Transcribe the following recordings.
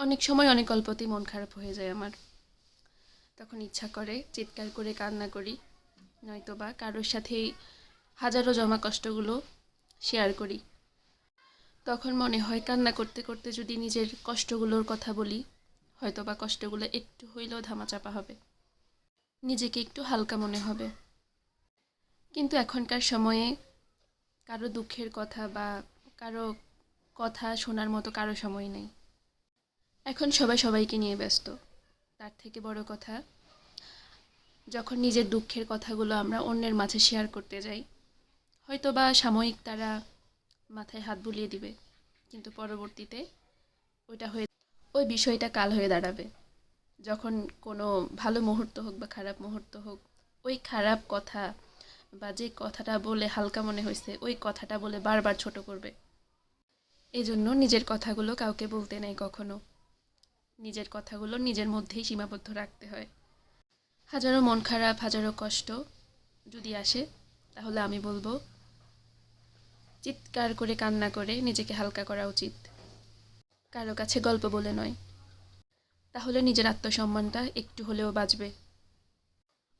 অনেক সময় অনেক গল্পতেই মন খারাপ হয়ে যায় আমার। তখন ইচ্ছা করে চিৎকার করে কান্না করি, নয়তোবা কারোর সাথেই হাজারো জমা কষ্টগুলো শেয়ার করি। তখন মনে হয় কান্না করতে করতে যদি নিজের কষ্টগুলোর কথা বলি, হয়তোবা কষ্টগুলো একটু হইলেও ধামাচাপা হবে, নিজেকে একটু হালকা মনে হবে। কিন্তু এখনকার সময়ে কারো দুঃখের কথা বা কারো কথা শোনার মতো কারো সময় নেই। এখন সবাই সবাইকে নিয়ে ব্যস্ত। তার থেকে বড় কথা, যখন নিজের দুঃখের কথাগুলো আমরা অন্যের মাঝে শেয়ার করতে যাই, হয়তোবা সাময়িক তারা মাথায় হাত বুলিয়ে দিবে, কিন্তু পরবর্তীতে ওই বিষয়টা কাল হয়ে দাঁড়াবে। যখন কোনো ভালো মুহূর্ত হোক বা খারাপ মুহূর্ত হোক, ওই খারাপ কথা বা যে কথাটা বলে হালকা মনে হয়েছে ওই কথাটা বলে বারবার ছোট করবে। এজন্য নিজের কথাগুলো কাউকে বলতে নেই কখনো। নিজের কথাগুলো নিজের মধ্যেই সীমাবদ্ধ রাখতে হয়। হাজারো মন খারাপ, হাজারো কষ্ট যদি আসে, তাহলে আমি বলবো চিৎকার করে কান্না করে নিজেকে হালকা করা উচিত, কারো কাছে গল্প বলে নয়। তাহলে নিজের আত্মসম্মানটা একটু হলেও বাঁচবে।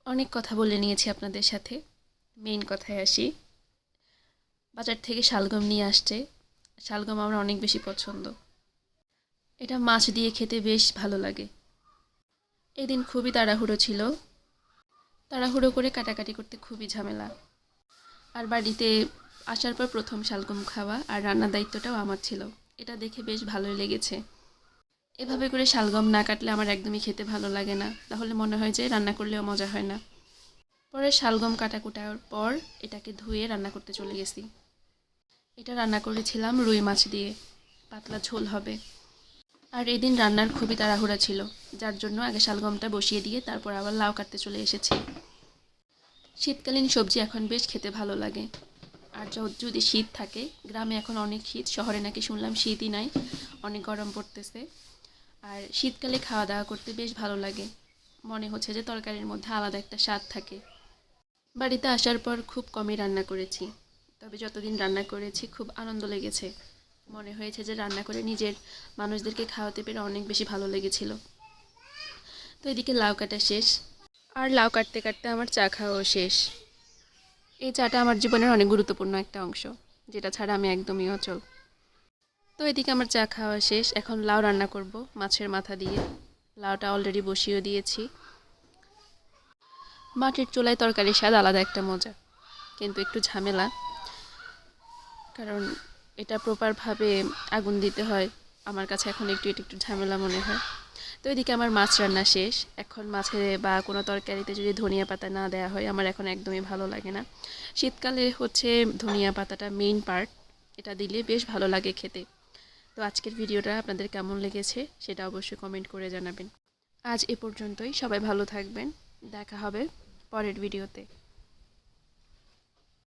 অনেক কথা বলে নিয়েছি আপনাদের সাথে, মেইন কথায় আসি। বাজার থেকে শালগম নিয়ে আসছে। শালগম আমার অনেক বেশি পছন্দ। এটা মাছ দিয়ে খেতে বেশ ভালো লাগে। এদিন খুবই তাড়াহুড়ো ছিল, তাড়াহুড়ো করে কাটাকাটি করতে খুবই ঝামেলা। আর বাড়িতে আসার পর প্রথম শালগম খাওয়া আর রান্নার দায়িত্বটাও আমার ছিল। এটা দেখে বেশ ভালোই লেগেছে। এভাবে করে শালগম না কাটলে আমার একদমই খেতে ভালো লাগে না, তাহলে মনে হয় যে রান্না করলেও মজা হয় না। পরে শালগম কাটাকুটার পর এটাকে ধুয়ে রান্না করতে চলে গেছি। এটা রান্না করেছিলাম রুই মাছ দিয়ে, পাতলা ঝোল হবে। আর এদিন রান্নার খুবই তাড়াহুড়া ছিল, যার জন্য আগে শালগমটা বসিয়ে দিয়ে তারপর আবার লাউ কাটতে চলে এসেছি। শীতকালীন সবজি এখন বেশ খেতে ভালো লাগে। আর যদি শীত থাকে, গ্রামে এখন অনেক শীত, শহরে নাকি শুনলাম শীতই নাই, অনেক গরম পড়তেছে। আর শীতকালে খাওয়া দাওয়া করতে বেশ ভালো লাগে, মনে হচ্ছে যে তরকারির মধ্যে আলাদা একটা স্বাদ থাকে। বাড়িতে আসার পর খুব কমই রান্না করেছি, তবে যতদিন রান্না করেছি খুব আনন্দ লেগেছে। মনে হয়েছে যে রান্না করে নিজের মানুষদেরকে খাওয়াতে পেরে অনেক বেশি ভালো লেগেছিল। তো এদিকে লাউ কাটা শেষ, আর লাউ কাটতে কাটতে আমার চা খাওয়াও শেষ। এই চাটা আমার জীবনের অনেক গুরুত্বপূর্ণ একটা অংশ, যেটা ছাড়া আমি একদমই অচল। তো এদিকে আমার চা খাওয়া শেষ, এখন লাউ রান্না করব মাছের মাথা দিয়ে। লাউটা অলরেডি বসিয়ে দিয়েছি। মাটির চুলায় তরকারির স্বাদ আলাদা একটা মজা, কিন্তু একটু ঝামেলা, কারণ এটা প্রপারভাবে আগুন দিতে হয়। আমার কাছে এখন একটু এটা একটু ঝামেলা মনে হয়। তো এদিকে আমার মাছ রান্না শেষ। এখন মাছে বা কোনো তরকারিতে যদি ধনিয়া পাতা না দেওয়া হয়, আমার এখন একদমই ভালো লাগে না। শীতকালে হচ্ছে ধনিয়া পাতাটা মেইন পার্ট, এটা দিলে বেশ ভালো লাগে খেতে। তো আজকের ভিডিওটা আপনাদের কেমন লেগেছে সেটা অবশ্যই কমেন্ট করে জানাবেন। আজ এ পর্যন্তই, সবাই ভালো থাকবেন, দেখা হবে পরের ভিডিওতে।